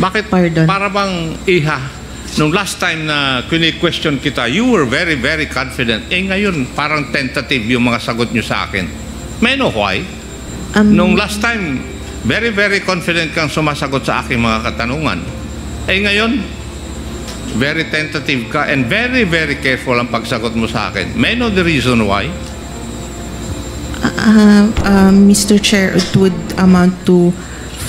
Bakit? Pardon. Para bang iha, nung last time na kini-question kita, you were very, very confident. Ngayon, parang tentative yung mga sagot nyo sa akin. May know why? Nung last time, very, very confident kang sumasagot sa aking mga katanungan. Ngayon, very tentative ka and very, very careful ang pagsagot mo sa akin. May know the reason why? Mr. Chair, it would amount to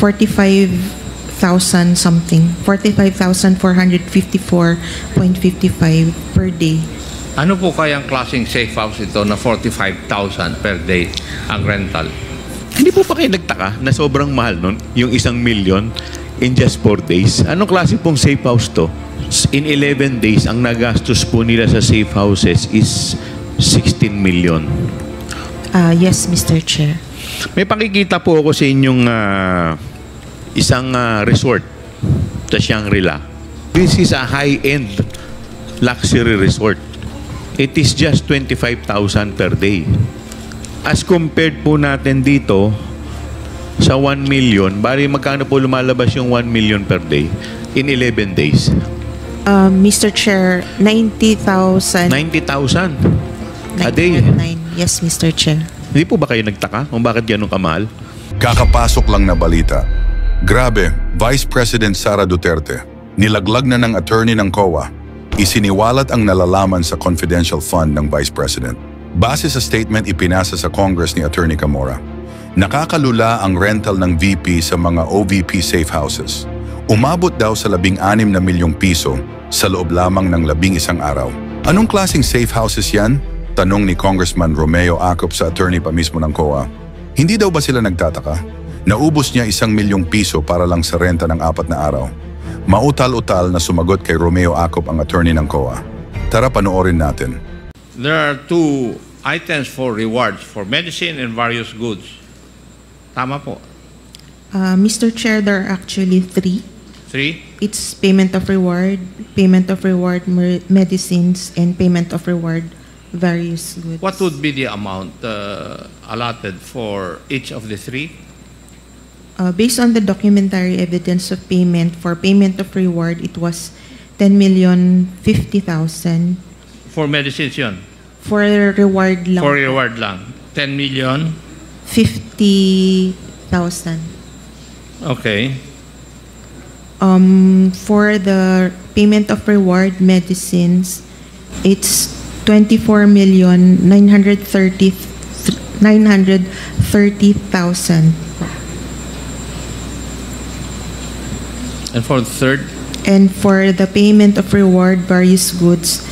45,000 something. 45,454.55 per day. Ano po kayang klaseng safe house ito na 45,000 per day ang rental? Hindi po pa kayo nagtaka na sobrang mahal nun? Yung 1 million in just 4 days? Anong klase pong safe house to? In 11 days, ang nagastos po nila sa safe houses is 16 million. Yes, Mr. Chair. May pakikita po ako sa inyong isang resort sa Shangri-La. This is a high-end luxury resort. It is just 25,000 per day. As compared po natin dito sa 1 million, bali magkano po lumalabas yung 1 million per day in 11 days? Mr. Chair, 90,000. 90,000 a day. 909. Yes, Mr. Chair. Hindi po ba kayo nagtaka kung bakit ganun kamahal? Kakapasok lang na balita. Grabe, Vice President Sara Duterte, nilaglag na ng attorney ng COA. Isiniwalat ang nalalaman sa confidential fund ng Vice President. Base sa statement ipinasa sa Congress ni Attorney Camora, nakakalula ang rental ng VP sa mga OVP safe houses. Umabot daw sa 16 na milyong piso sa loob lamang ng 11 araw. Anong klaseng safe houses yan? Tanong ni Congressman Romeo Acop sa attorney pa mismo ng COA. Hindi daw ba sila nagtataka? Naubos niya 1 milyong piso para lang sa renta ng 4 na araw. Mautal-utal na sumagot kay Romeo Acop ang attorney ng COA. Tara panoorin natin. There are 2 items for rewards for medicine and various goods. Tama po. Mr. Chair, there are actually 3. 3? It's payment of reward medicines, and payment of reward various goods. What would be the amount allotted for each of the 3? Based on the documentary evidence of payment, for payment of reward, it was 10,050,000. For medicines yun? For reward lang. For reward lang. 10 million? 50,000. Okay. For the payment of reward medicines, it's 24,930,000. And for the third? And for the payment of reward various goods,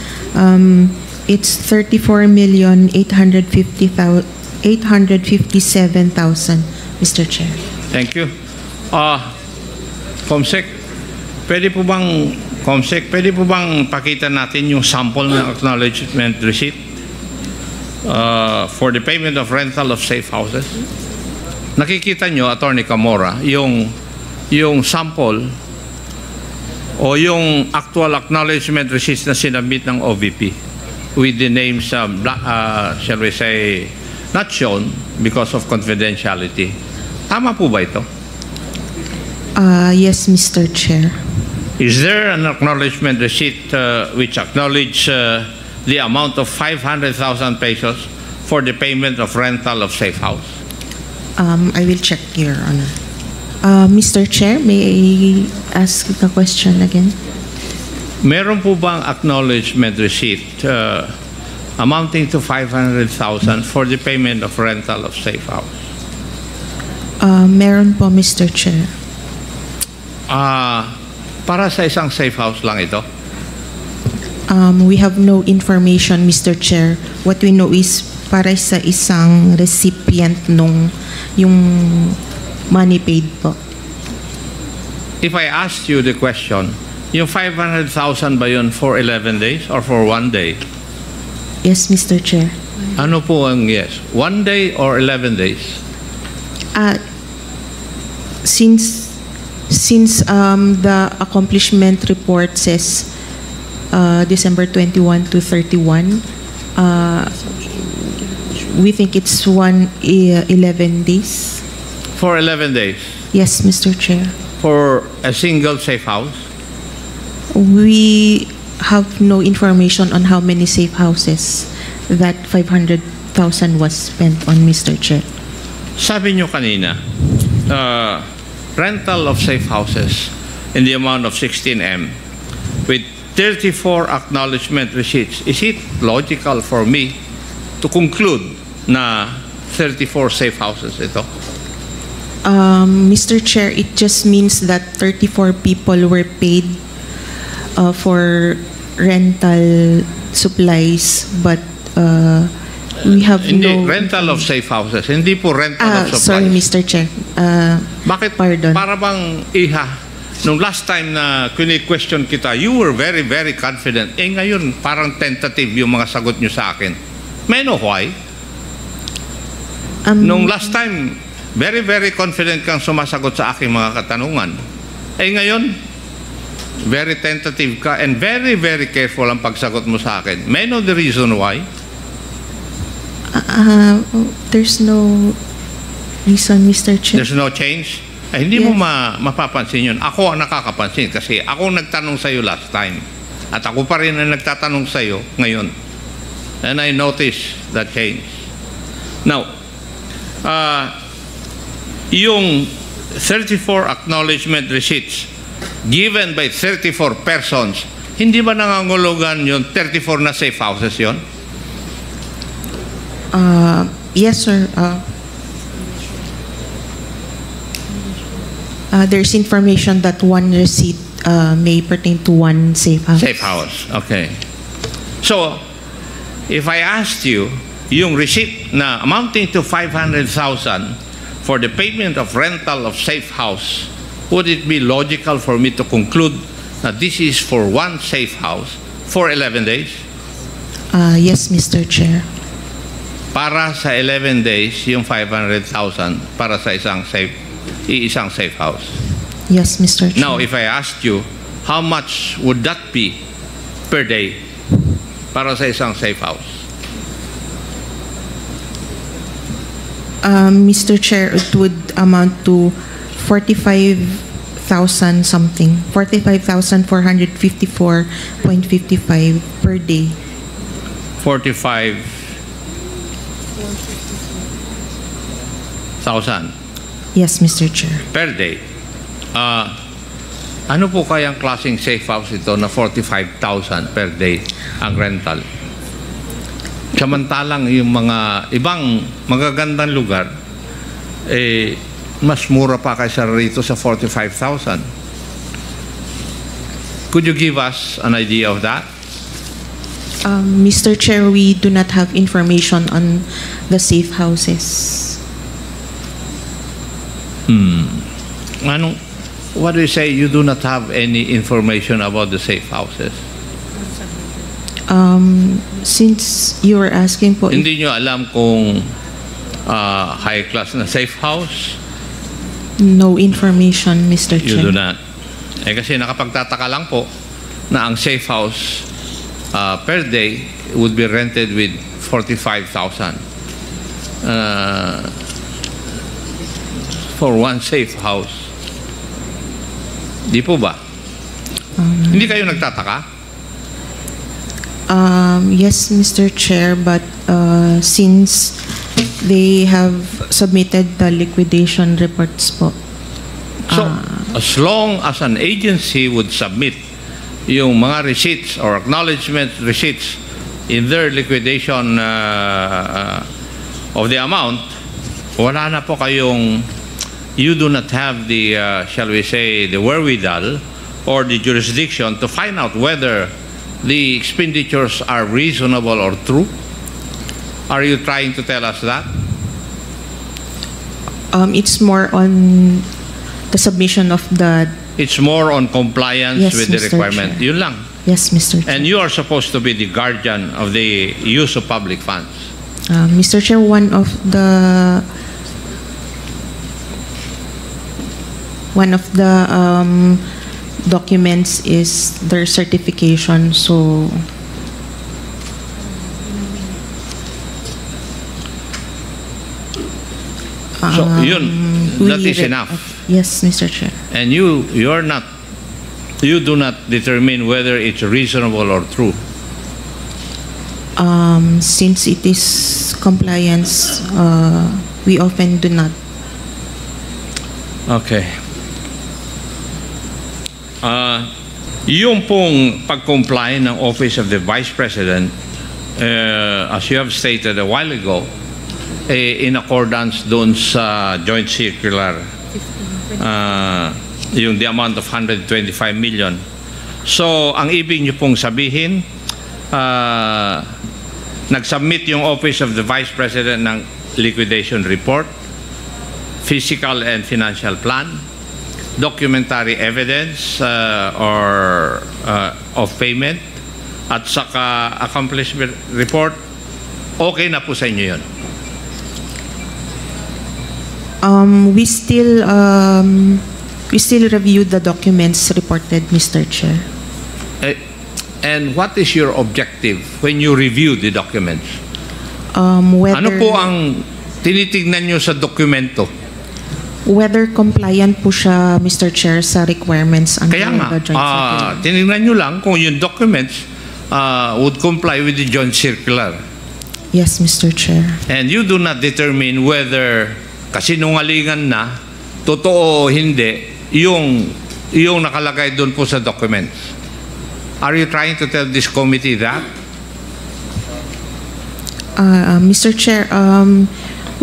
it's 34,857,000, Mr. Chair. Thank you. Comsec, pwede po bang pakita natin yung sample ng acknowledgement receipt for the payment of rental of safe houses? Nakikita nyo, Attorney Camora, yung sample o yung actual acknowledgement receipt na sinabit ng OVP with the names, shall we say, not shown because of confidentiality. Tama po ba ito? Yes, Mr. Chair. Is there an acknowledgement receipt which acknowledge the amount of 500,000 pesos for the payment of rental of safe house? I will check, Your Honor. Mr. Chair, may I ask the question again? Meron po bang acknowledgement receipt amounting to 500,000 for the payment of rental of safe house? Meron po, Mr. Chair. Para sa isang safe house lang ito? We have no information, Mr. Chair. What we know is para sa isang recipient nung yung money paid po. If I asked you the question, yung 500,000 ba yun for 11 days or for 1 day? Yes, Mr. Chair. Ano po ang yes? 1 day or 11 days? Since the accomplishment report says December 21 to 31, we think it's 11 days. For 11 days? Yes, Mr. Chair. for a single safe house? We have no information on how many safe houses that 500,000 was spent on, Mr. Chair. Sabi nyo kanina, rental of safe houses in the amount of 16M with 34 acknowledgement receipts. Is it logical for me to conclude na 34 safe houses ito? Mr. Chair, it just means that 34 people were paid for rental supplies, but we have Hindi, no... rental of safe houses. Hindi po rental of supplies. Sorry, Mr. Chair. Bakit? Pardon. Para bang nung last time na question kita, you were very, very confident. Ngayon, parang tentative yung mga sagot nyo sa akin. May I know why? Nung last time, very, very confident kang sumasagot sa aking mga katanungan. Ngayon, very tentative ka and very, very careful ang pagsagot mo sa akin. May I know the reason why? There's no reason, Mr. Chair. There's no change? Hindi mo mapapansin yun. Ako ang nakakapansin kasi ako nagtanong sa iyo last time. At ako pa rin ang nagtatanong sa iyo ngayon. And I noticed that change. Now, yung 34 acknowledgement receipts given by 34 persons, hindi ba nangangulugan yung 34 na safe houses yon? Yes, sir. There's information that one receipt may pertain to one safe house. Safe house, okay. So, if I asked you, yung receipt na amounting to 500,000 for the payment of rental of safe house, would it be logical for me to conclude that this is for one safe house for 11 days? Yes, Mr. Chair. Para sa 11 days, yung 500,000 para sa isang safe house. Yes, Mr. Chair. Now, if I asked you, how much would that be per day para sa isang safe house? Mr. Chair, it would amount to 45,000 something. 45,454.55 per day. 45,000 Yes, Mr. Chair. per day. Ano po kayang klaseng safe house ito na 45,000 per day ang rental? Samantalang yung mga ibang magagandang lugar, mas mura pa kaysa rito sa 45,000. Could you give us an idea of that? Mr. Chair, we do not have information on the safe houses. What do you say? You do not have any information about the safe houses? Since you were asking po, Hindi nyo alam kung high class na safe house? no information, Mr. You Chair. do not. Kasi nakapagtataka lang po na ang safe house per day would be rented with 45,000 for one safe house. Di po ba? Hindi kayo nagtataka? Yes, Mr. Chair, but since they have submitted the liquidation reports po. So, as long as an agency would submit yung mga receipts or acknowledgement receipts in their liquidation of the amount, wala na po kayong, you do not have the, shall we say, the wherewithal or the jurisdiction to find out whether the expenditures are reasonable or true? Are you trying to tell us that? It's more on the submission of the... It's more on compliance Yes, with the Mr. requirement. Chair. Yun lang. Yes, Mr. Chair. And you are supposed to be the guardian of the use of public funds. Mr. Chair, one of the documents is their certification, so So, yun, that we is re- enough. Yes, Mr. Chair. And you do not determine whether it's reasonable or true. Since it is compliance, we often do not. Okay. Yung pong pag-comply ng Office of the Vice President, as you have stated a while ago, in accordance doon sa joint circular, yung the amount of 125 million. So, ang ibig niyo pong sabihin, nag-submit yung Office of the Vice President ng liquidation report, physical and financial plan, documentary evidence of payment, at saka accomplishment report. Okay na po sa inyo yun? We still review the documents reported, Mr. Chair. And what is your objective when you review the documents? Whether, ano po ang tinitingnan nyo sa dokumento? Whether compliant po siya, Mr. Chair, sa requirements under Kaya nga, the joint circular. tinignan nyo lang kung yung documents would comply with the joint circular. Yes, Mr. Chair. And you do not determine whether kasinungalingan na, totoo o hindi, yung nakalagay doon po sa documents. Are you trying to tell this committee that? Mr. Chair,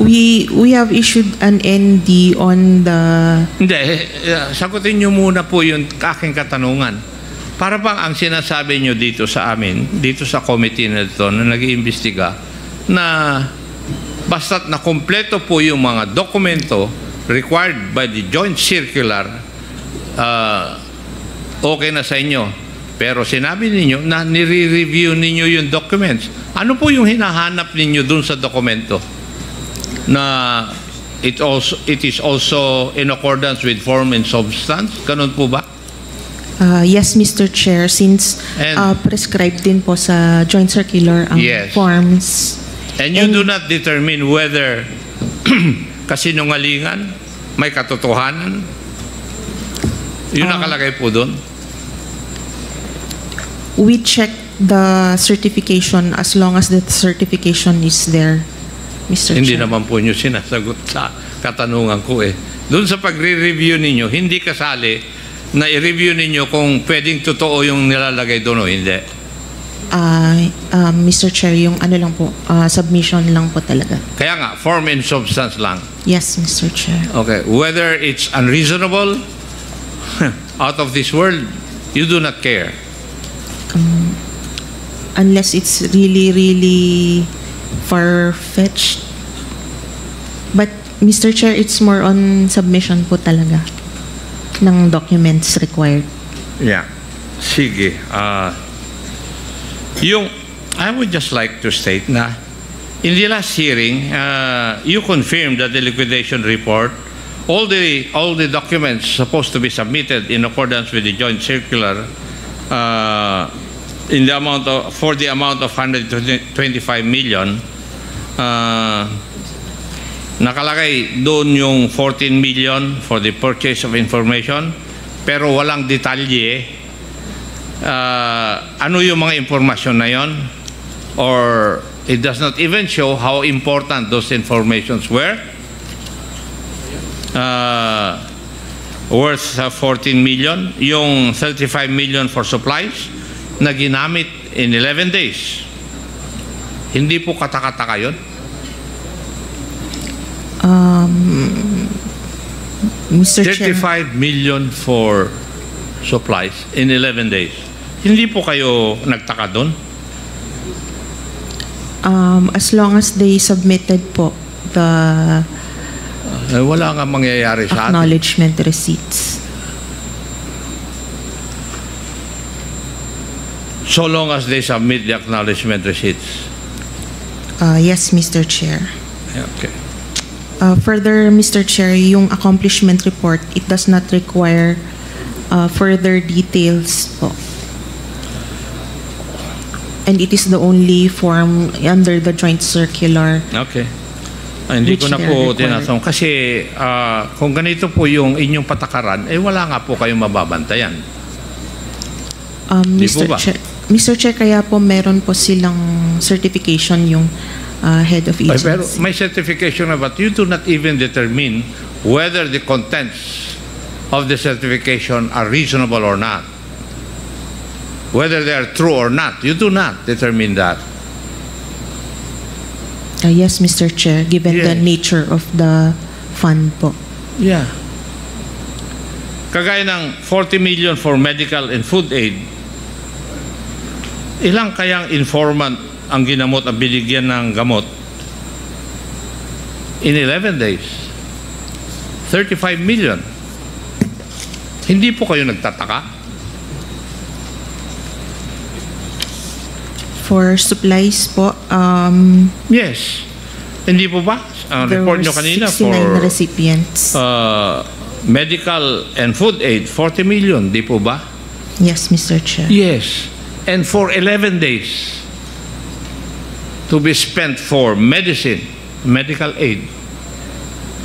we have issued an ND on the... Hindi, sagutin nyo muna po yung aking katanungan. Para bang ang sinasabi nyo dito sa amin, dito sa committee na ito na nag-iimbestiga, na basta't na kompleto po yung mga dokumento required by the joint circular, okay na sa inyo. Pero sinabi ninyo na nire-review ninyo yung documents. Ano po yung hinahanap ninyo dun sa dokumento? Na it is also in accordance with form and substance? Ganun po ba? Yes, Mr. Chair, since prescribed din po sa joint circular ang forms. And you do not determine whether kasinungalingan, may katotohanan? Yun nakalagay po doon? We check the certification as long as the certification is there, Mr. Hindi Chair. naman po nyo sinasagot sa katanungan ko eh. Doon sa pagre-review ninyo, hindi kasali na i-review ninyo kung pwedeng totoo yung nilalagay doon o hindi. Mr. Chair, yung ano lang po, submission lang po talaga. Kaya nga, form and substance lang. Yes, Mr. Chair. Okay. Whether it's unreasonable, out of this world, you do not care. Unless it's really, really far-fetched. But, Mr. Chair, it's more on submission po talaga ng documents required. Yeah. Sige. I would just like to state na in the last hearing, you confirmed that the liquidation report, all the documents supposed to be submitted in accordance with the joint circular, for the amount of 125 million, nakalagay doon yung 14 million for the purchase of information, pero walang detalye. Ano yung mga impormasyon na yon? Or it does not even show how important those informations were. Worth 14 million, yung 35 million for supplies na ginamit in 11 days. Hindi po katakataka yun? Mr. Chair. 35 million for supplies in 11 days. Hindi po kayo nagtaka doon? As long as they submitted po the wala nga mangyayari sa atin. acknowledgement receipts. So long as they submit the acknowledgement receipts. Yes, Mr. Chair. Okay. Further, Mr. Chair, yung accomplishment report, it does not require further details po. And it is the only form under the joint circular. Okay. Hindi which ko na they are po required. tinatong. Kasi kung ganito po yung inyong patakaran, wala nga po kayong mababantayan. Di po ba? Mr. Chair, kaya po meron po silang certification yung head of agency. Pero may certification na, but you do not even determine whether the contents of the certification are reasonable or not. Whether they are true or not. You do not determine that. Yes, Mr. Chair, given the Yes. nature of the fund po. Yeah. Kagaya ng 40 million for medical and food aid, ilang kayang informant ang ginamot, ang binigyan ng gamot in 11 days? 35 million. Hindi po kayo nagtataka? For supplies po, Yes. Hindi po ba? Ang there report were nyo kanina 69 for recipients. medical and food aid, 40 million. Di po ba? Yes, Mr. Chair. Yes. And for 11 days to be spent for medicine, medical aid.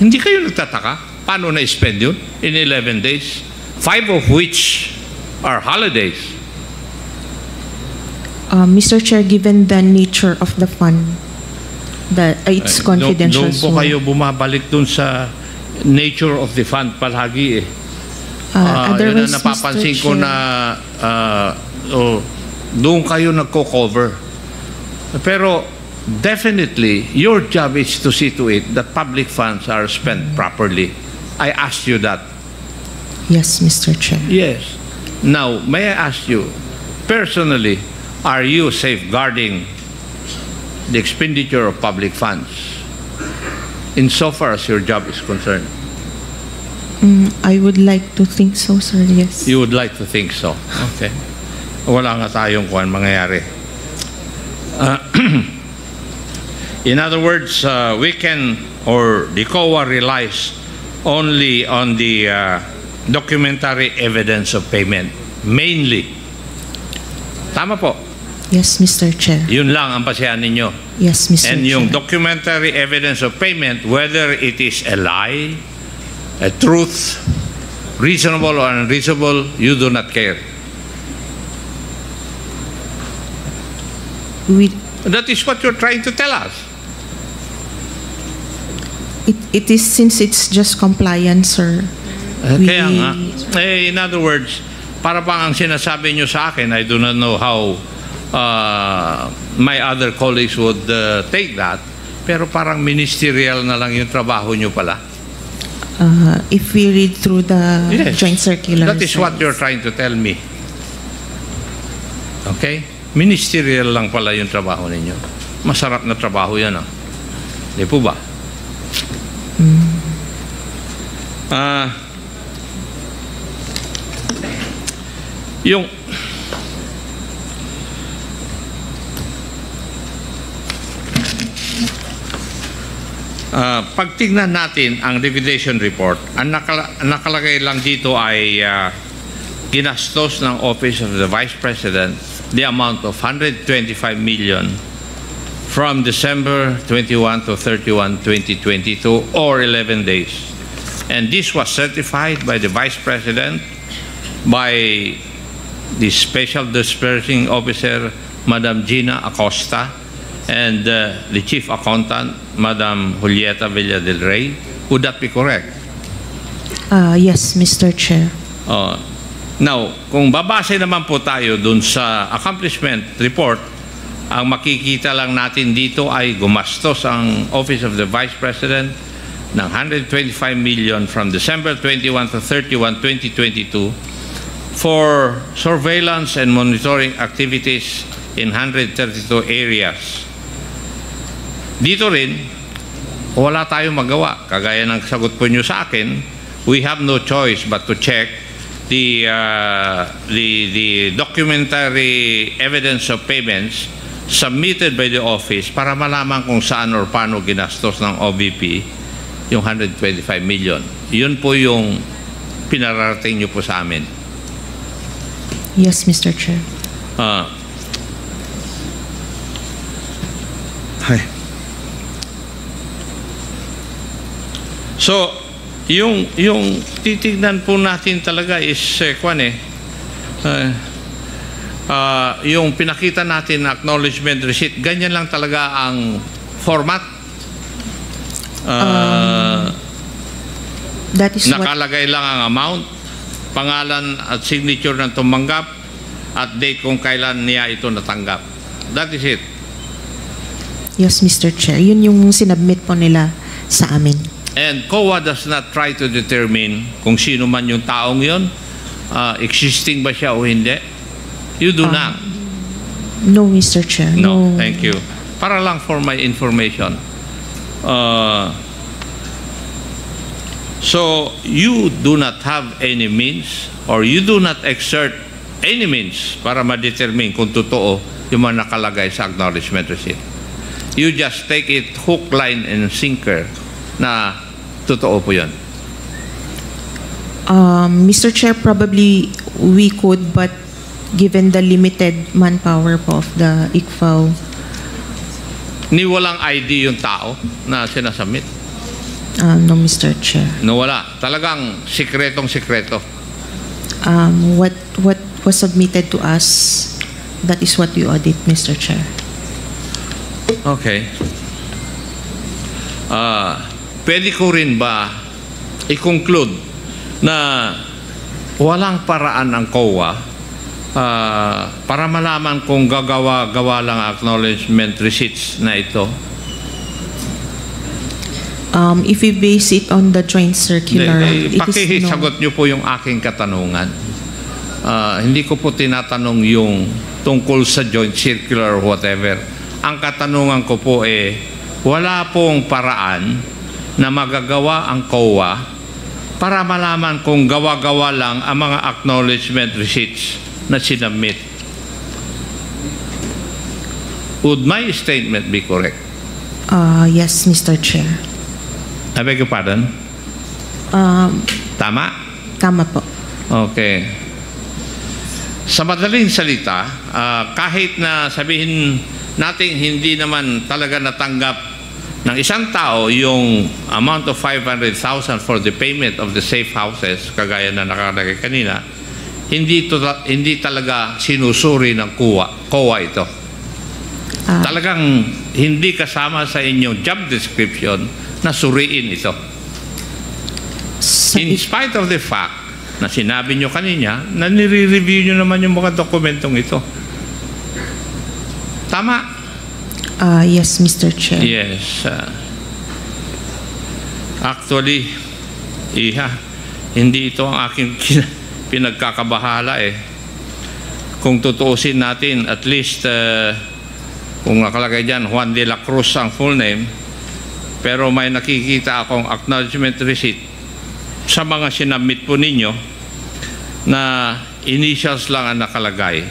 Hindi kayo nagtataka? Paano na-spend yun in 11 days? 5 of which are holidays. Mr. Chair, given the nature of the fund, that it's confidential. Doon po kayo bumabalik dun sa nature of the fund palagi eh. Yun Otherwise, ang napapansin Mr. ko Chair, na doon kayo nagko-cover. Pero definitely, your job is to see to it that public funds are spent properly. I asked you that. Yes, Mr. Chair. Yes. Now, may I ask you, personally, are you safeguarding the expenditure of public funds insofar as your job is concerned? I would like to think so, sir. Yes. You would like to think so. Okay. Wala nga tayong kuwan mangyayari. In other words, we can, or the COA relies only on the documentary evidence of payment, mainly. Tama po. Yes, Mr. Chair. Yun lang ang pasehan ninyo. Yes, Mr. And Chair. yung documentary evidence of payment, whether it is a lie, a truth, reasonable or unreasonable, you do not care. That is what you're trying to tell us. It is, since it's just compliance, sir. Kaya nga, in other words, para pang ang sinasabi nyo sa akin, I do not know how my other colleagues would take that, pero parang ministerial na lang yung trabaho nyo pala. If we read through the Yes. joint circular. That is what you're trying to tell me. Okay? Ministerial lang pala yung trabaho ninyo. Masarap na trabaho yan, ah. Di po ba? Yung pagtignan natin ang liquidation report, ang nakalagay lang dito ay ginastos ng Office of the Vice President the amount of 125 million from December 21 to 31, 2022 or 11 days. And this was certified by the Vice President, by the Special Disbursing Officer, Madam Gina Acosta, and the Chief Accountant, Madam Julieta Villa del Rey. Would that be correct? Yes, Mr. Chair. Now, kung babase naman po tayo dun sa accomplishment report, ang makikita lang natin dito ay gumastos ang Office of the Vice President ng 125 million from December 21 to 31, 2022 for surveillance and monitoring activities in 132 areas. Dito rin, wala tayong magawa. Kagaya ng sagot po nyo sa akin, we have no choice but to check the documentary evidence of payments submitted by the office para malaman kung saan or paano ginastos ng OVP yung 125 million. Yun po yung pinararating nyo po sa amin. Yes, Mr. Chair. So, yung titignan po natin talaga is yung pinakita natin na acknowledgement receipt, ganyan lang talaga ang format. That is what Nakalagay lang ang amount, pangalan at signature ng tumanggap, at date kung kailan niya ito natanggap. That is it. Yes, Mr. Chair. Yun yung sinubmit po nila sa amin. And COA does not try to determine kung sino man yung taong yun, existing ba siya o hindi. You do not. No, Mr. Chair. No, thank you. Para lang for my information. So, you do not have any means or you do not exert any means para ma-determine kung totoo yung mga nakalagay sa acknowledgement receipt. You just take it hook, line, and sinker na totoo po yun. Mr. Chair, probably we could, but given the limited manpower po of the ICFAO, Ni walang ID yung tao na sinasubmit. no, Mr. Chair. No, wala. Talagang sikretong-sikreto. What was submitted to us, that is what we audit, Mr. Chair. Okay. Pwede ko rin ba i-conclude na walang paraan ang COA para malaman kung gagawa-gawa lang acknowledgement receipts na ito? If we base it on the joint circular, it is no. Pakisagot niyo po yung aking katanungan. Hindi ko po tinatanong yung tungkol sa joint circular or whatever. Ang katanungan ko po wala pong paraan na magagawa ang COA para malaman kung gawa-gawa lang ang mga acknowledgement receipts na sinubmit. Would my statement be correct? Yes, Mr. Chair. I beg your pardon? Tama? Tama po. Okay. Sa madaling salita, kahit na sabihin natin hindi naman talaga natanggap ng isang tao yung amount of 500,000 for the payment of the safe houses, kagaya na nakalagay kanina, hindi talaga sinusuri ng COA ito. Talagang hindi kasama sa inyong job description na suriin ito. In spite of the fact na sinabi nyo kanina na nire-review nyo naman yung mga dokumentong ito. Tama? Yes, Mr. Chair. Yes. Actually, hindi ito ang aking pinagkakabahala Kung tutuusin natin, at least, kung nakalagay dyan, Juan de la Cruz ang full name, pero may nakikita akong acknowledgement receipt sa mga sinabmit po ninyo na initials lang ang nakalagay.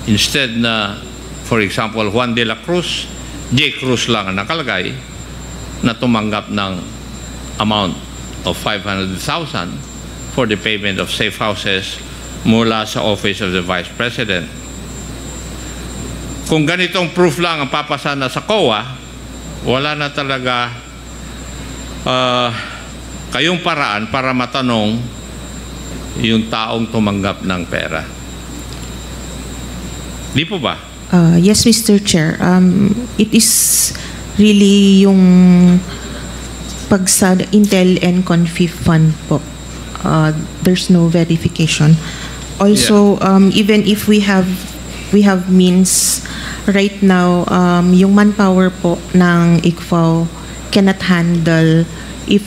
Instead na, for example, Juan de la Cruz, J. Cruz lang ang nakalagay na tumanggap ng amount of 500,000 for the payment of safe houses mula sa Office of the Vice President. Kung ganitong proof lang ang papasa na sa COA, wala na talaga kayong paraan para matanong yung taong tumanggap ng pera. Di po ba? Yes, Mr. Chair. It is really yung pag sa Intel and Confif Fund po. There's no verification. Also, even if we have means right now, yung manpower po ng ICFAO cannot handle if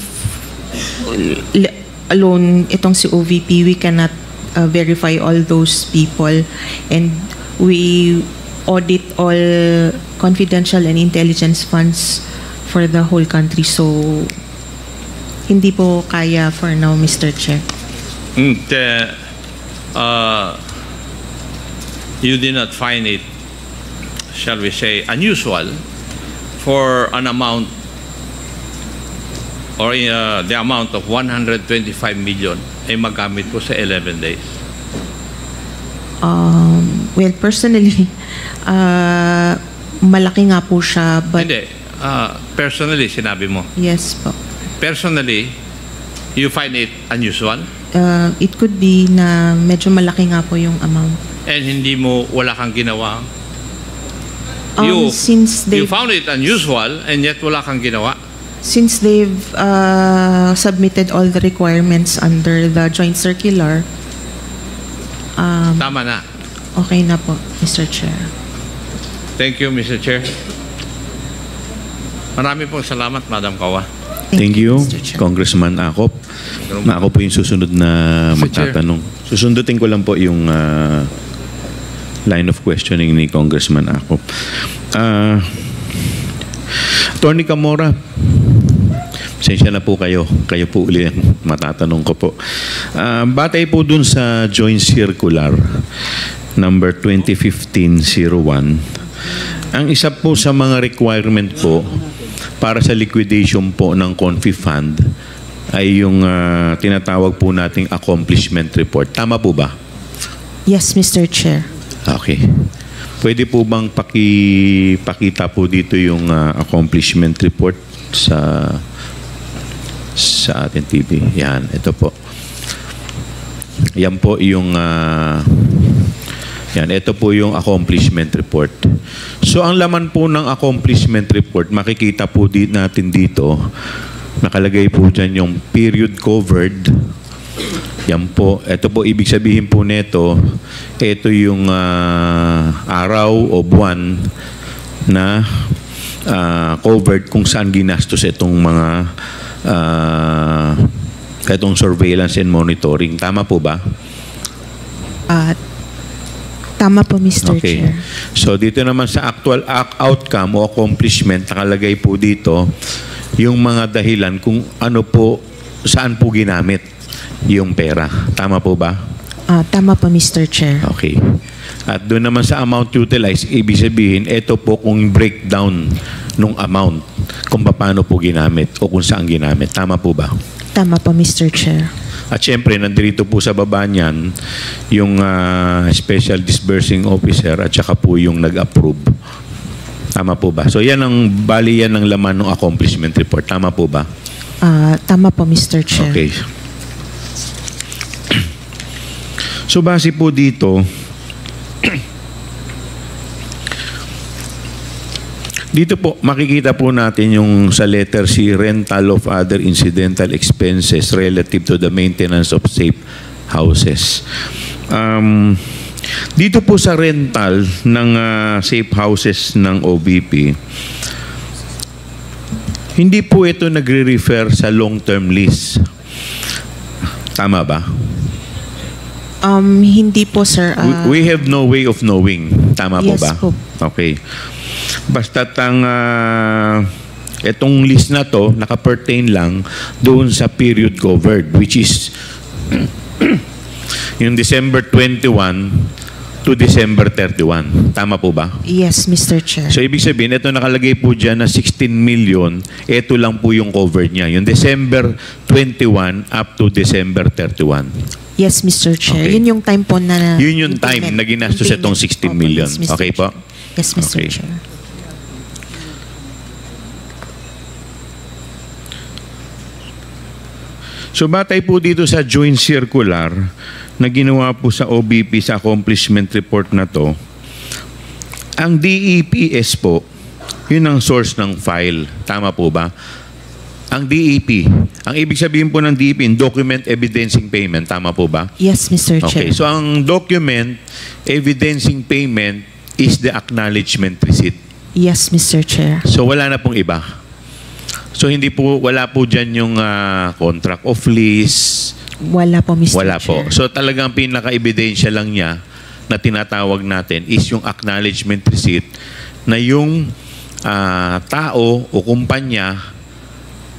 alone itong si OVP, we cannot verify all those people, and we audit all confidential and intelligence funds for the whole country. So, hindi po kaya for now, Mr. Chair. You did not find it, shall we say, unusual for an amount or the amount of 125 million ay magamit po sa 11 days? Well, personally, malaki nga po siya, but Hindi. Personally, sinabi mo. yes po. personally, you find it unusual? It could be na medyo malaki nga po yung amount. And wala kang ginawa? Since You they've, found it unusual and yet wala kang ginawa? since they've submitted all the requirements under the joint circular, Tama na. okay na po, Mr. Chair. Thank you, Mr. Chair. Marami pong salamat, Madam Kawa. Thank you, Mr. Chair. Congressman Akop. Ako po yung susunod na Mr. Chair. magtatanong. Susundutin ko lang po yung line of questioning ni Congressman Akop. Attorney Camora, pasensya na po kayo. Kayo po uli ang matatanong ko po. Batay po dun sa Joint Circular number 2015-01, ang isa po sa mga requirement po para sa liquidation po ng Confi Fund ay yung tinatawag po nating accomplishment report. Tama po ba? Yes, Mr. Chair. Okay. Pwede po bang pakita po dito yung accomplishment report sa ating TV? Yan, ito po. Yan po yung ito po yung accomplishment report. So ang laman po ng accomplishment report, makikita po natin dito, nakalagay po dyan yung period covered. Yan po. Ito po, ibig sabihin po nito, ito yung araw o buwan na covered kung saan ginastos itong mga itong surveillance and monitoring. Tama po ba? Tama po, Mr. Okay. Chair. So dito naman sa actual outcome o accomplishment, nakalagay po dito yung mga dahilan kung ano po, saan po ginamit yung pera. Tama po ba? Tama po, Mr. Chair. Okay. At doon naman sa amount utilized, ibig sabihin, ito po kung breakdown nung amount, kung paano po ginamit o kung saan ginamit. Tama po ba? Tama po, Mr. Chair. At syempre, nandito po sa baba niyan, yung Special Disbursing Officer at saka po yung nag-approve. Tama po ba? So yan bali yan ang laman ng accomplishment report. Tama po ba? Tama po, Mr. Chair. Okay. So base po dito, dito po makikita po natin yung sa letter C, rental of other incidental expenses relative to the maintenance of safe houses. Dito po sa rental ng safe houses ng OBP, hindi po ito nagre-refer sa long-term lease. Tama ba? Hindi po, sir. We have no way of knowing. Tama po Yes ba? po. Okay. Basta't ang itong list na to naka-pertain lang doon sa period covered, which is yung December 21 to December 31. Tama po ba? Yes, Mr. Chair. So ibig sabihin, ito nakalagay po dyan na 16 million, ito lang po yung covered niya. Yung December 21 up to December 31. Yes, Mr. Chair. Okay. Yun yung time po na... Yun yung time na ginastos itong 16 million. Yes, Mr. Okay po? Chair. Yes, Mr. Okay. Chair. So batay po dito sa joint circular na ginawa po sa OBP sa accomplishment report na to, ang DEPS po, yun ang source ng file. Tama po ba? Ang DEP, ang ibig sabihin po ng DEP, document evidencing payment. Tama po ba? Yes, Mr. Okay, Chair. so ang document evidencing payment is the acknowledgement receipt. Yes, Mr. Chair. So wala na pong iba. So wala po dyan yung contract of lease. Wala po, Mr. Wala Chair. po. So talagang pinaka-ebidensya lang niya na tinatawag natin is yung acknowledgement receipt na yung tao o kumpanya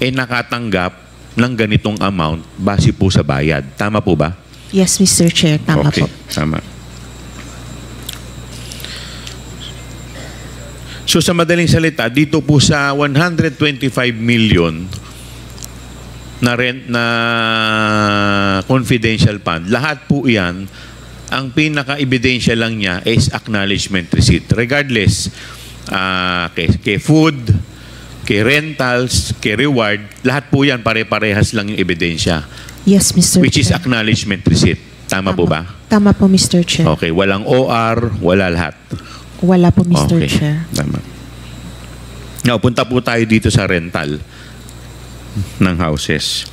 nakatanggap ng ganitong amount base po sa bayad. Tama po ba? Yes, Mr. Chair. Tama Okay, po. tama. So sa madaling salita, dito po sa 125 million na rent na confidential fund, lahat po yan, ang pinaka-ebidensya lang niya is acknowledgement receipt. Regardless, kay food, kay rentals, kay reward, lahat po yan pare-parehas lang yung ebidensya. Yes, Mr. Which is Chair. acknowledgement receipt. Tama po ba? Tama po, Mr. Chair. Okay, walang OR, wala lahat. Wala po, Mr. Okay, Chair. tama. Now, punta po tayo dito sa rental ng houses.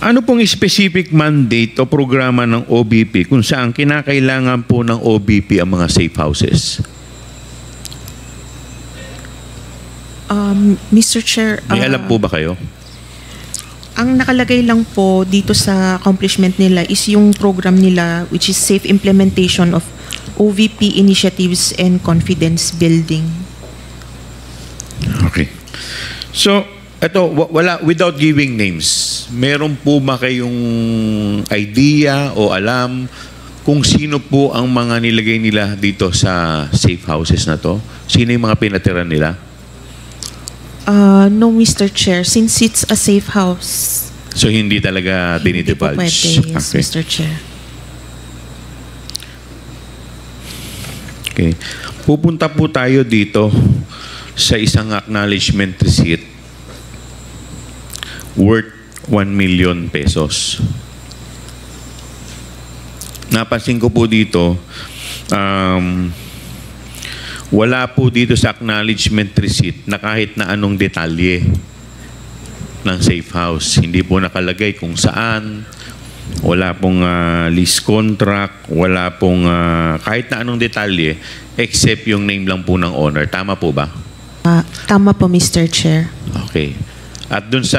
Ano pong specific mandate o programa ng OBP kung saan kinakailangan po ng OBP ang mga safe houses? Mr. Chair, May alam po ba kayo? ang nakalagay lang po dito sa accomplishment nila is yung program nila, which is safe implementation of OVP initiatives and confidence building. Okay. So, ito, wala, without giving names, meron po ba kayong idea o alam kung sino po ang mga nilagay nila dito sa safe houses na to? Sino yung mga pinatira nila? No, Mr. Chair, since it's a safe house, So, hindi talaga hindi po dinidivulge? pwede, yes, Okay. Mr. Chair. Okay. Pupunta po tayo dito sa isang acknowledgement receipt worth 1 million pesos. Napansin ko po dito, wala po dito sa acknowledgement receipt na kahit na anong detalye ng safe house. Hindi po nakalagay kung saan, wala pong lease contract, wala pong kahit na anong detalye except yung name lang po ng owner. Tama po ba? Tama po, Mr. Chair. Okay. At dun sa,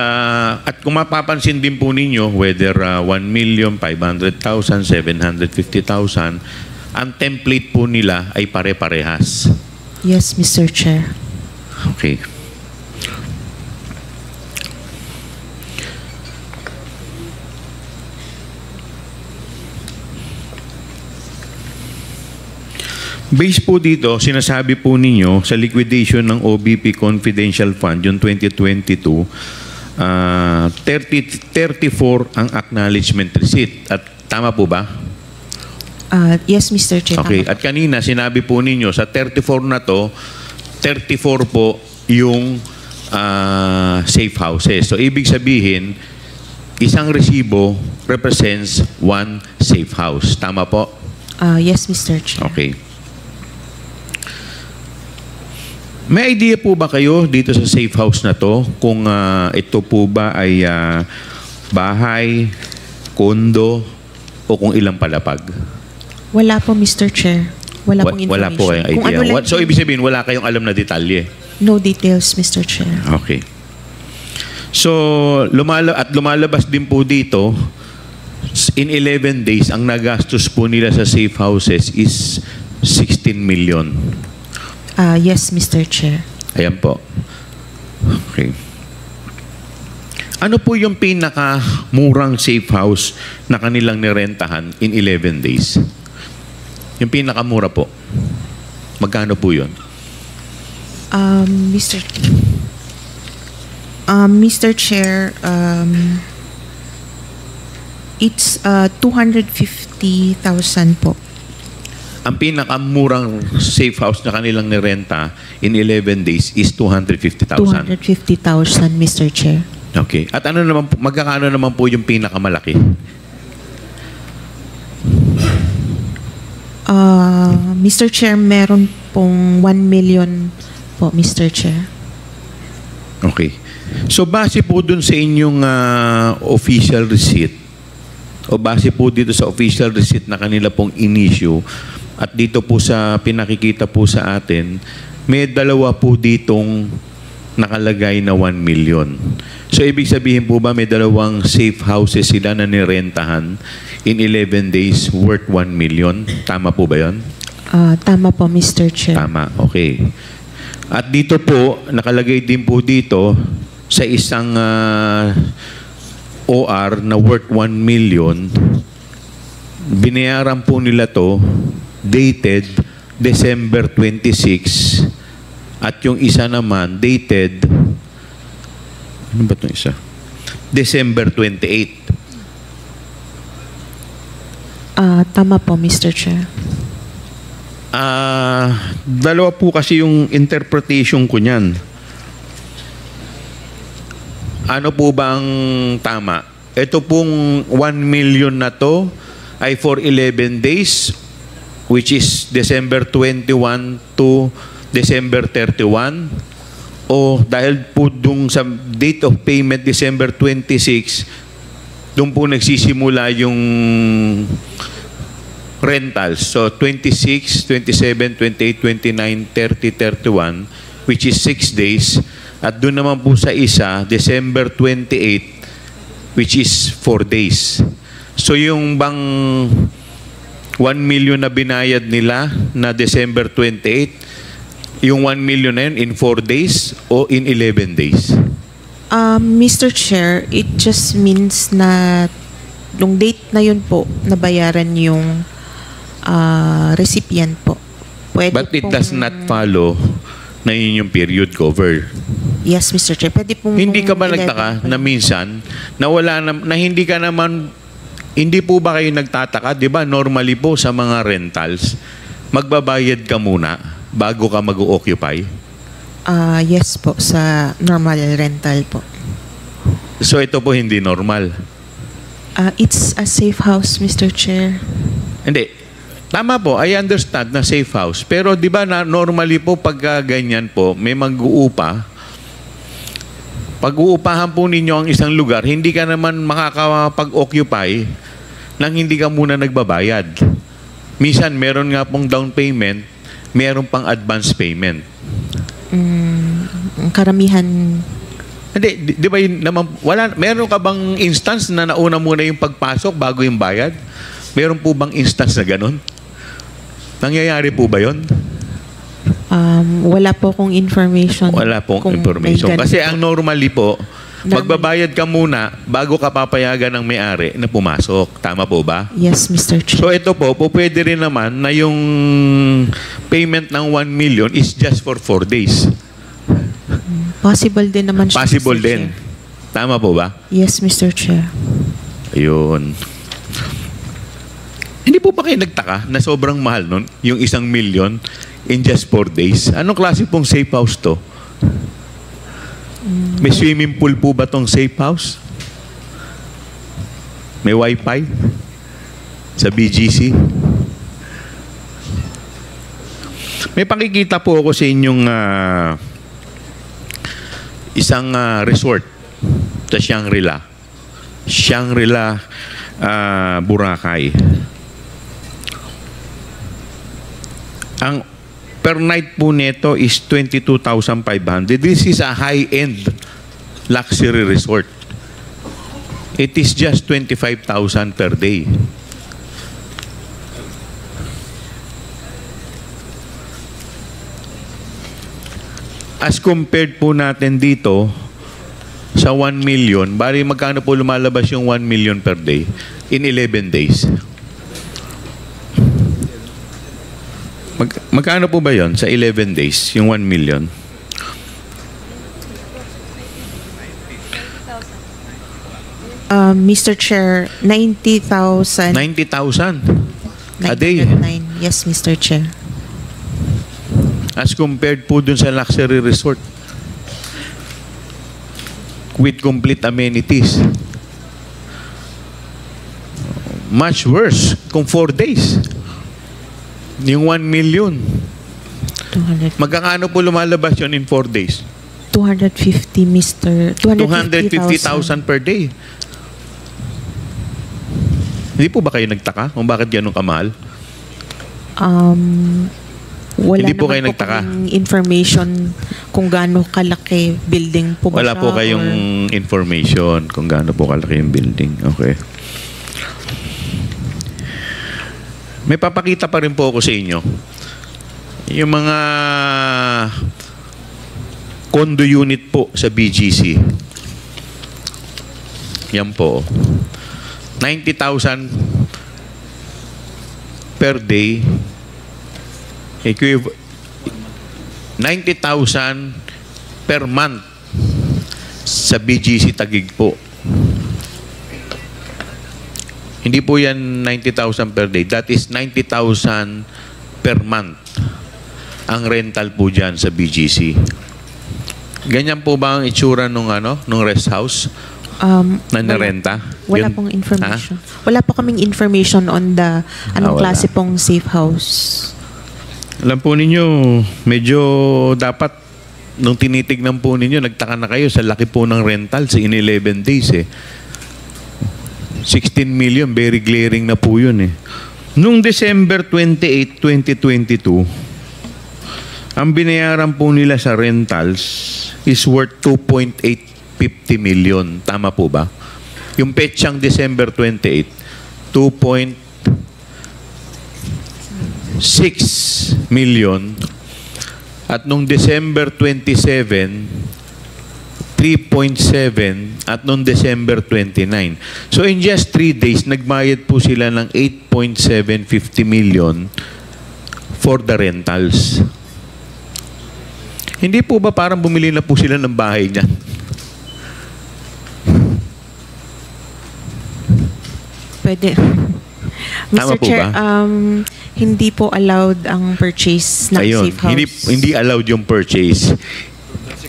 at kung mapapansin din po ninyo, whether 1,500,000, 750,000, ang template po nila ay pare-parehas. Yes, Mr. Chair. Okay. Based po dito, sinasabi po ninyo sa liquidation ng OBP Confidential Fund, yung 2022, 34 ang acknowledgement receipt. At tama po ba? Yes, Mr. Chair. Okay. Tama. At kanina, sinabi po ninyo, sa 34 na to, 34 po yung safe houses. So, ibig sabihin, isang resibo represents one safe house. Tama po? Yes, Mr. Chair. Okay. May idea po ba kayo dito sa safe house na to kung ito po ba ay bahay, kondo, o kung ilang palapag? Wala po, Mr. Chair. Wala pong information. Wala po kayong Kung idea. ano lang So, ibig sabihin, wala kayong alam na detalye. no details, Mr. Chair. Okay. So, lumalabas din po dito, in 11 days, ang nagastos po nila sa safe houses is 16 million. Yes, Mr. Chair. Ayan po. Okay. Ano po yung pinakamurang safe house na kanilang nirentahan in 11 days? Yung pinakamura po. Magkano po yun? Mr. Chair, it's 250,000 po. Ang pinakamurang safe house na kanilang nirenta in 11 days is 250,000. 250,000, Mr. Chair. Okay. At ano naman, magkakano naman po yung pinakamalaki? Mr. Chair, meron pong 1 million po, Mr. Chair. Okay. So, base po dun sa inyong official receipt, o base po dito sa official receipt na kanila pong in-issue, at dito po sa pinakikita po sa atin, may dalawa po ditong nakalagay na 1 million. So, ibig sabihin po ba may dalawang safe houses sila na nirentahan in 11 days worth 1 million? Tama po ba yun? Tama po, Mr. Chair. Tama, okay. At dito po, nakalagay din po dito sa isang OR na worth 1 million, binayaran po nila to dated December 26 at yung isa naman dated ano ba itong isa? December 28. Tama po, Mr. Chair. Dalawa po kasi yung interpretation ko niyan. ano po ba ang tama? Ito pong 1 million na to ay for 11 days, which is December 21 to December 31. O dahil po dung sa date of payment, December 26, doon po nagsisimula yung rentals. So 26, 27, 28, 29, 30, 31, which is 6 days. At doon naman po sa isa, December 28, which is 4 days. So yung bang 1 million na binayad nila na December 28, yung 1 million na yun in 4 days o in 11 days? Mr. Chair, it just means na nung date na yun po, nabayaran yung recipient po. Pwede But it does not follow na yun yung period cover. Yes, Mr. Chair. Pwede pong Hindi ka ba 11 nagtaka po. na minsan na wala na hindi ka naman, hindi po ba kayo nagtataka, 'di ba? Normally po sa mga rentals, magbabayad ka muna bago ka mag-occupy. Yes po, sa normal rental po. So ito po hindi normal. It's a safe house, Mr. Chair. Hindi. Tama po, I understand na safe house. Pero 'di ba na normally po pag ganyan po, may mag-uupa. Pag-uupahan po ninyo ang isang lugar, hindi ka naman makakapag-occupy nang hindi ka muna nagbabayad. Minsan, meron nga pong down payment, meron pang advance payment. Karamihan. Hindi, di ba yun naman, meron ka bang instance na nauna muna yung pagpasok bago yung bayad? Meron po bang instance na ganun? Nangyayari po ba yun? Wala po kong information. Wala pong kung information. may ganun Kasi po. ang normally po, magbabayad ka muna bago ka papayagan ng may-ari na pumasok. Tama po ba? Yes, Mr. Chair. So ito po, pwede rin naman na yung payment ng 1 million is just for 4 days. Possible din naman siya, Possible Mr. din. Chair. Tama po ba? Yes, Mr. Chair. Ayun. Hindi po ba kayo nagtaka na sobrang mahal nun, yung 1 million in just 4 days? Anong klase pong safe house to? May swimming pool po ba tong safe house? May wifi? Sa BGC? May pakikita po ako sa inyong isang resort sa Shangri-La. Shangri-La, Boracay. Ang per night po nito is 22,500. This is a high-end luxury resort. It is just 25,000 per day. As compared po natin dito sa 1 million, bali magkano po lumalabas yung 1 million per day in 11 days? Magkano po ba yon sa 11 days, yung 1 million? Mr. Chair, 90,000. 90,000 a day. 909. Yes, Mr. Chair. As compared po dun sa luxury resort with complete amenities. Much worse kung 4 days. Yung 1 million. 200. Magkakano po lumalabas yun in 4 days? 250, Mr. 250,000 per day. Hindi po ba kayo nagtaka kung bakit ganun kamahal? Wala Hindi po naman kayo nagtaka? kaming information kung gaano kalaki building po ba Wala siya, po kayong or- information kung gaano po kalaki yung building. Okay. May papakita pa rin po ako sa inyo. Yung mga condo unit po sa BGC. Yan po. 90,000 per day. 90,000 per month sa BGC Taguig po. Hindi po yan 90,000 per day. That is 90,000 per month ang rental po dyan sa BGC. Ganyan po ba ang itsura nung rest house na narenta? Wala Yun? pong information. Wala po kaming information on the anong wala. klase pong safe house. Alam po ninyo, medyo dapat nung tinitignan po ninyo, nagtaka na kayo sa laki po ng rentals in 11 days eh. 16 million, very glaring na po yun eh. Nung December 28, 2022, ang binayaran po nila sa rentals is worth 2.850 million. Tama po ba? Yung petsang December 28, 2.6 million. At nung December 27, 3.7 at nung December 29. So in just 3 days, nagbayad po sila ng 8.750 million for the rentals. Hindi po ba parang bumili na po sila ng bahay niyan? Pwede. Tama Mr. po Chair, ba? hindi po allowed ang purchase ng Ayun, safe house. hindi allowed yung purchase.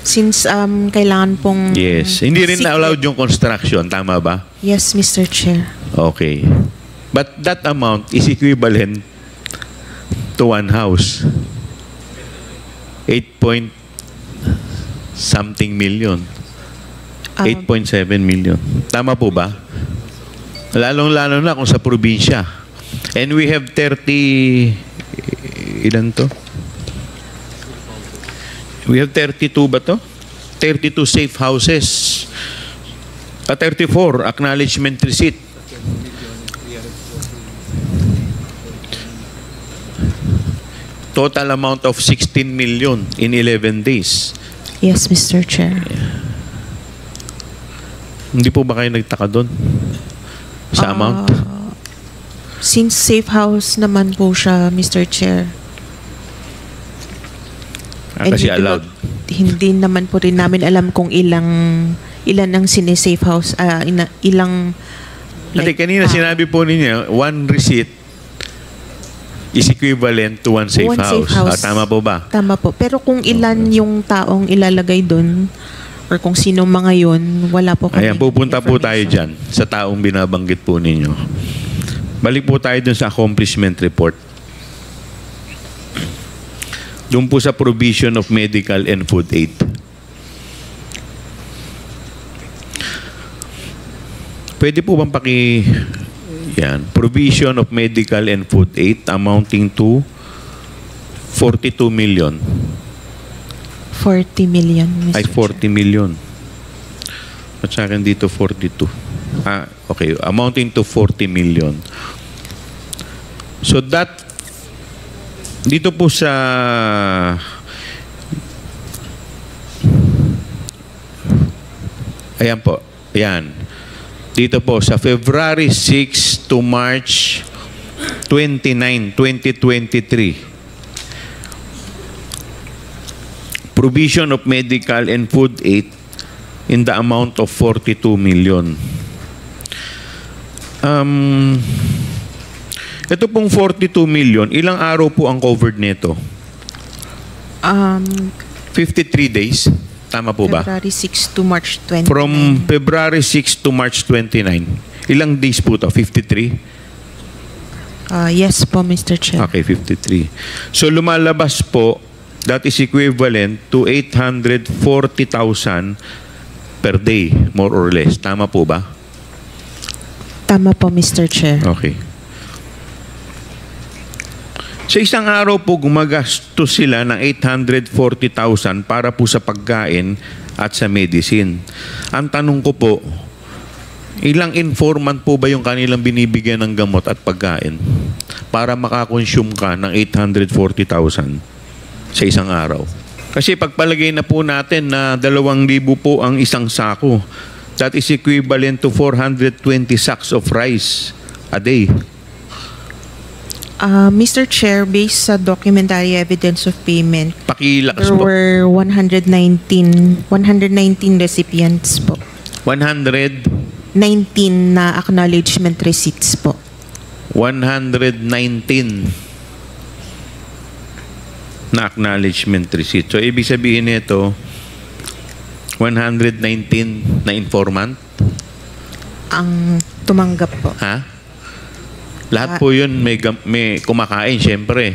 Since kailangan pong... Yes. Hindi rin secret. allowed yung construction. Tama ba? Yes, Mr. Chair. Okay. But that amount is equivalent to one house. 8-point-something million. 8.7 million. Tama po ba? Lalong-lalo na kung sa probinsya. And we have 30... Ilan to? We have 32 ba to? 32 safe houses. 34 acknowledgement receipt. Total amount of 16 million in 11 days. Yes, Mr. Chair. Hindi po ba kayo nagtaka doon? Sa amount? Since safe house naman po siya, Mr. Chair. Kasi hindi allowed. Hindi naman po rin namin alam kung ilan ang sine-safe house, ilang... Kasi kanina sinabi po ninyo, one receipt is equivalent to one safe house. Tama po ba? Tama po. Pero kung ilan yung taong ilalagay doon, or kung sino mga yun, wala po kami. Ayan, pupunta po tayo dyan sa taong binabanggit po ninyo. Balik po tayo dun sa accomplishment report. Doon po sa provision of medical and food aid. Pwede po bang yan, provision of medical and food aid amounting to 42 million. 40 million, Mr. Ay, 40 million. At sa akin dito, 42. Okay. Amounting to 40 million. So that, dito po sa ayan po. Ayan. Dito po sa February 6 to March 29, 2023. Provision of medical and food aid in the amount of 42 million. Ito pong 42 million, ilang araw po ang covered nito? 53 days. Tama po ba? February 6 to March 29. From February 6 to March 29. Ilang days po to? 53? Yes po, Mr. Chair. Okay, 53. So lumalabas po, that is equivalent to 840,000 per day, more or less. Tama po ba? Tama po, Mr. Chair. Okay. Sa isang araw po, gumagastos sila ng 840,000 para po sa pagkain at sa medicine. Ang tanong ko po, ilang informant po ba yung kanilang binibigyan ng gamot at pagkain para makakonsume ka ng 840,000 sa isang araw? Kasi pagpalagay na po natin na 2,000 po ang isang sako, that is equivalent to 420 sacks of rice a day. Mr. Chair, based sa documentary evidence of payment, Pakilakas there po. were 119 recipients po. 119 na acknowledgement receipts po. na acknowledgement receipt. So, ibig sabihin nito, 119 na informant? Ang tumanggap po. Ha? Lahat po yun may kumakain, syempre.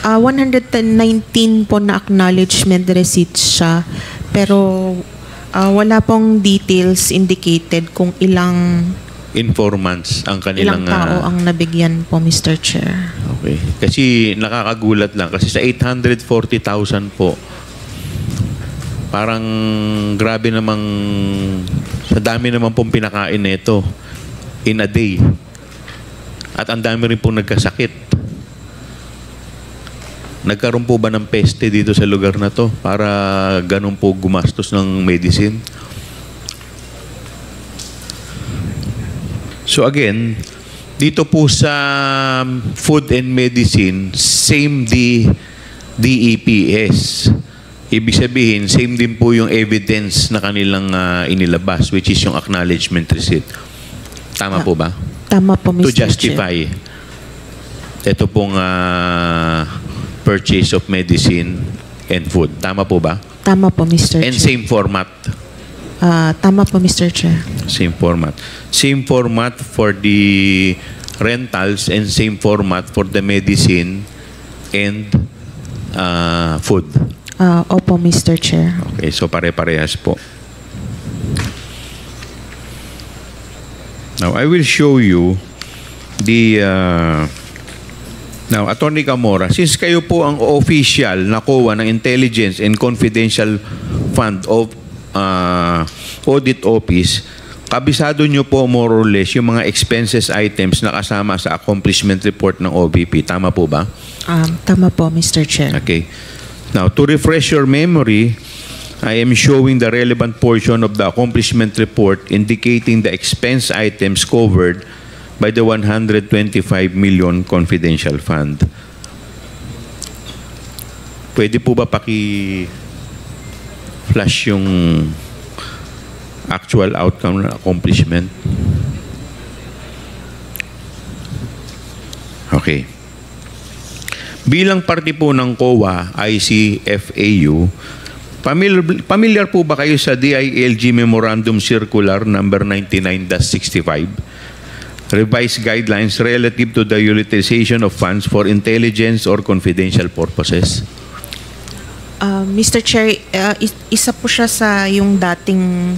119 po na acknowledgement receipts siya, pero wala pong details indicated kung ilang Informants ang kanilang... ilang tao ang nabigyan po, Mr. Chair. Okay. Kasi nakakagulat lang. Kasi sa 840,000 po, parang grabe namang... Sa dami naman pong pinakain nito in a day. At ang dami rin pong nagkasakit. Nagkaroon po ba ng peste dito sa lugar na to para ganun po gumastos ng medicine? So again, dito po sa food and medicine, same DEPS. Ibig sabihin, same din po yung evidence na kanilang inilabas, which is yung acknowledgement receipt. Tama po ba? Tama po, Mr. To justify ito pong purchase of medicine and food. Tama po ba? Tama po, Mr. And Chair. same format. Tama po, Mr. Chair. Same format. Same format for the rentals and same format for the medicine and food. Opo, Mr. Chair. Okay, so pare-parehas po. Now, I will show you the... Now, Attorney Camora, since kayo po ang official na COA ng Intelligence and Confidential Fund of Audit Office, kabisado nyo po more or less yung mga expenses items na kasama sa accomplishment report ng OVP. Tama po ba? Tama po, Mr. Chair. Okay. Now, to refresh your memory, I am showing the relevant portion of the accomplishment report indicating the expense items covered by the 125 million confidential fund. Pwede po ba paki-flash yung actual outcome na accomplishment? Okay. Bilang parte po ng COA, ICFAU, familiar po ba kayo sa DILG Memorandum Circular number 99-65? Revised guidelines relative to the utilization of funds for intelligence or confidential purposes? Mr. Chair, isa po siya sa yung dating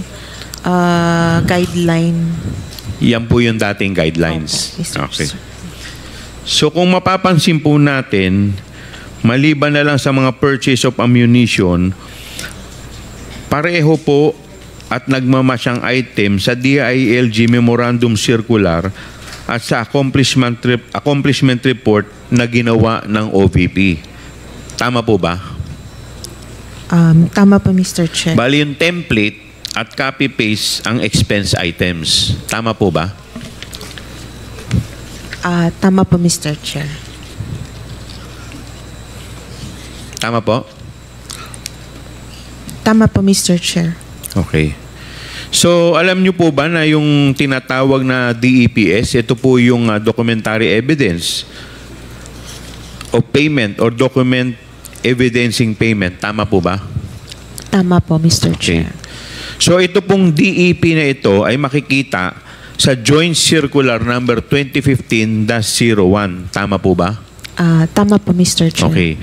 guideline. Yan po yung dating guidelines. Opo, Mr. Okay. So kung mapapansin po natin, maliban na lang sa mga purchase of ammunition, pareho po at nagmamasyang item sa DILG Memorandum Circular at sa accomplishment report na ginawa ng OVP. Tama po ba? Tama po, Mr. Chair. Bali yung template at copy-paste ang expense items. Tama po ba? Tama po, Mr. Chair. Tama po? Tama po, Mr. Chair. Okay. So, alam nyo po ba na yung tinatawag na DEPS, ito po yung documentary evidence of payment or document evidencing payment. Tama po ba? Tama po, Mr. Okay. Chair. So, ito pong DEP na ito ay makikita sa Joint Circular number 2015-01. Tama po ba? Tama po, Mr. Chair. Okay.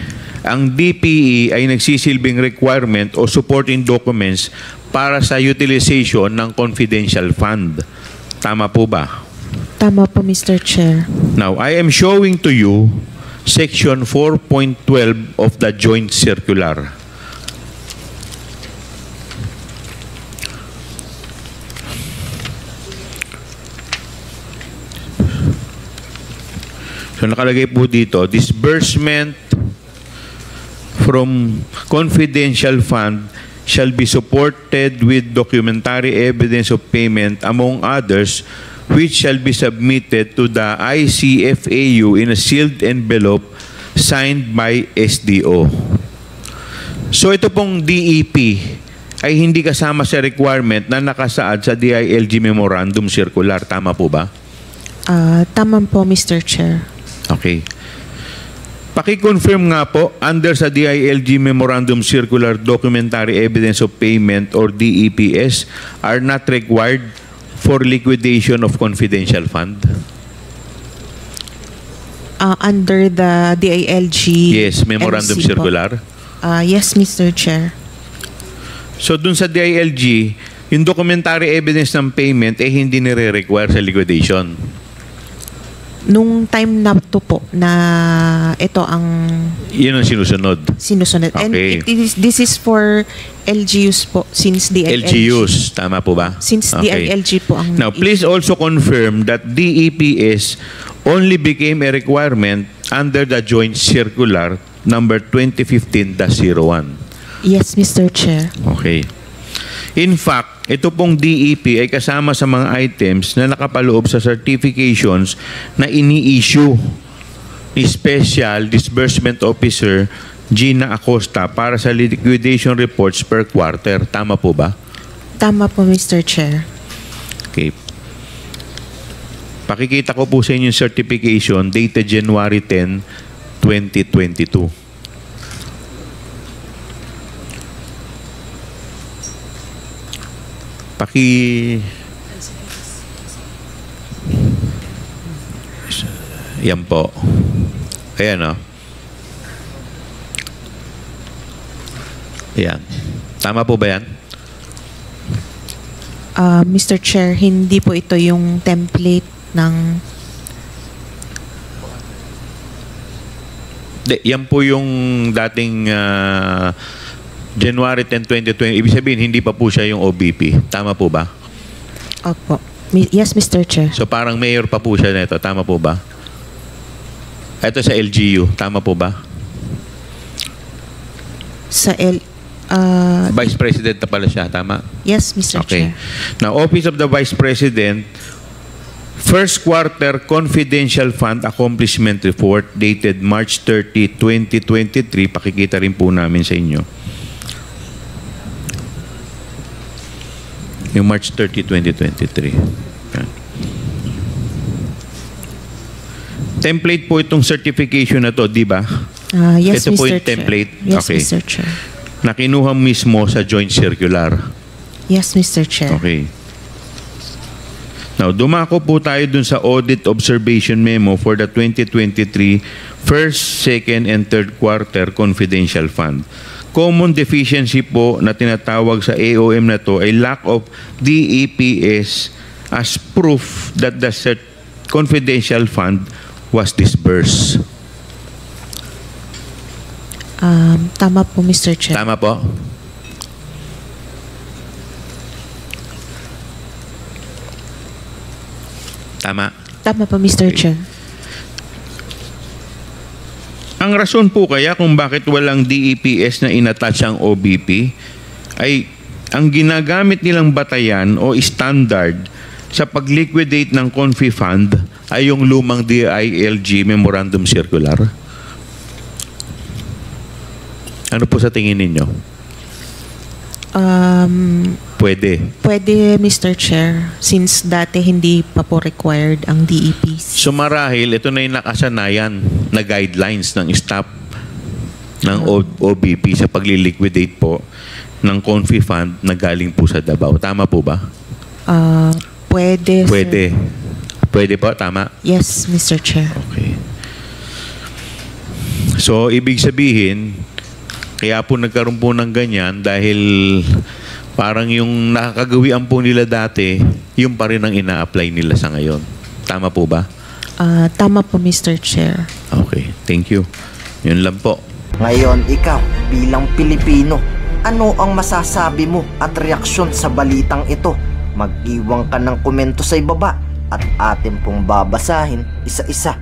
Ang DPE ay nagsisilbing requirement o supporting documents para sa utilization ng confidential fund. Tama po ba? Tama po, Mr. Chair. Now, I am showing to you Section 4.12 of the Joint Circular. So, nakalagay po dito, disbursement from confidential fund shall be supported with documentary evidence of payment, among others, which shall be submitted to the ICFAU in a sealed envelope signed by SDO. So ito pong DEP ay hindi kasama sa requirement na nakasaad sa DILG Memorandum Circular. Tama po ba? Tama po, Mr. Chair. Okay. Paki-confirm nga po, under sa DILG Memorandum Circular, Documentary Evidence of Payment or DEPS are not required for liquidation of confidential fund? Under the DILG Yes, Memorandum MC po. Circular. Yes, Mr. Chair. So dun sa DILG, yung documentary evidence ng payment hindi nire-require sa liquidation. Nung time na to po na ito ang Yun ang sinusunod. sinusunod. And Okay. this is for LGUs po since DILG. LGUs, tama po ba? Since Okay. DILG po ang... Now, please also confirm that DEPS only became a requirement under the Joint Circular number 2015-01. Yes, Mr. Chair. Okay. In fact, ito pong DEP ay kasama sa mga items na nakapaloob sa certifications na ini-issue ni Special Disbursement Officer Gina Acosta para sa liquidation reports per quarter. Tama po ba? Tama po, Mr. Chair. Okay. Pakikita ko po sa inyo yung certification dated January 10, 2022. Yan po. Ayan o. Ayan. Tama po ba yan? Mr. Chair, hindi po ito yung template ng... Yan po yung dating January 10, 2020. Ibig sabihin, hindi pa po siya yung OBP. Tama po ba? Opo. Yes, Mr. Chair. So parang mayor pa po siya nito. Tama po ba? Ito sa LGU. Tama po ba? Sa Vice President na pala siya. Tama? yes, Mr. Okay. Chair. Now, Office of the Vice President, First Quarter Confidential Fund Accomplishment Report dated March 30, 2023. Pakikita rin po namin sa inyo. Yung March 30, 2023. Yan. Template po itong certification na to, di ba? Yes, Ito po Mr. yung Chair. template. Yes, Okay. Mr. Chair. Na kinuha mismo sa Joint Circular. Yes, Mr. Chair. Okay. Now, dumako po tayo dun sa Audit Observation Memo for the 2023 First, Second, and Third Quarter Confidential Fund. Common deficiency po na tinatawag sa AOM na to ay lack of DEPS as proof that the confidential fund was disbursed. Tama po, Mr. Chair. Tama po? Tama? Tama po, Mr. Chair. Ang rason po kaya kung bakit walang DEPS na inattach ang OBP ay ang ginagamit nilang batayan o standard sa pag-liquidate ng Confi Fund ay yung lumang DILG Memorandum Circular. Ano po sa tingin ninyo? Pwede. Pwede, Mr. Chair, since dati hindi pa po required ang DEPs. So marahil, ito na yung nakasanayan na guidelines ng staff ng OBP sa pagli-liquidate po ng Confi Fund na galing po sa Davao. Tama po ba? Pwede, Pwede. sir. Pwede po, tama? Yes, Mr. Chair. Okay. So, ibig sabihin, kaya po nagkaroon po ng ganyan dahil parang yung nakakagawian po nila dati, yung pa rin ang ina-apply nila sa ngayon. Tama po ba? Tama po, Mr. Chair. Okay, thank you. Yun lang po. Ngayon, ikaw bilang Pilipino, ano ang masasabi mo at reaksyon sa balitang ito? Mag-iwan ka ng komento sa ibaba at atin pong babasahin isa-isa.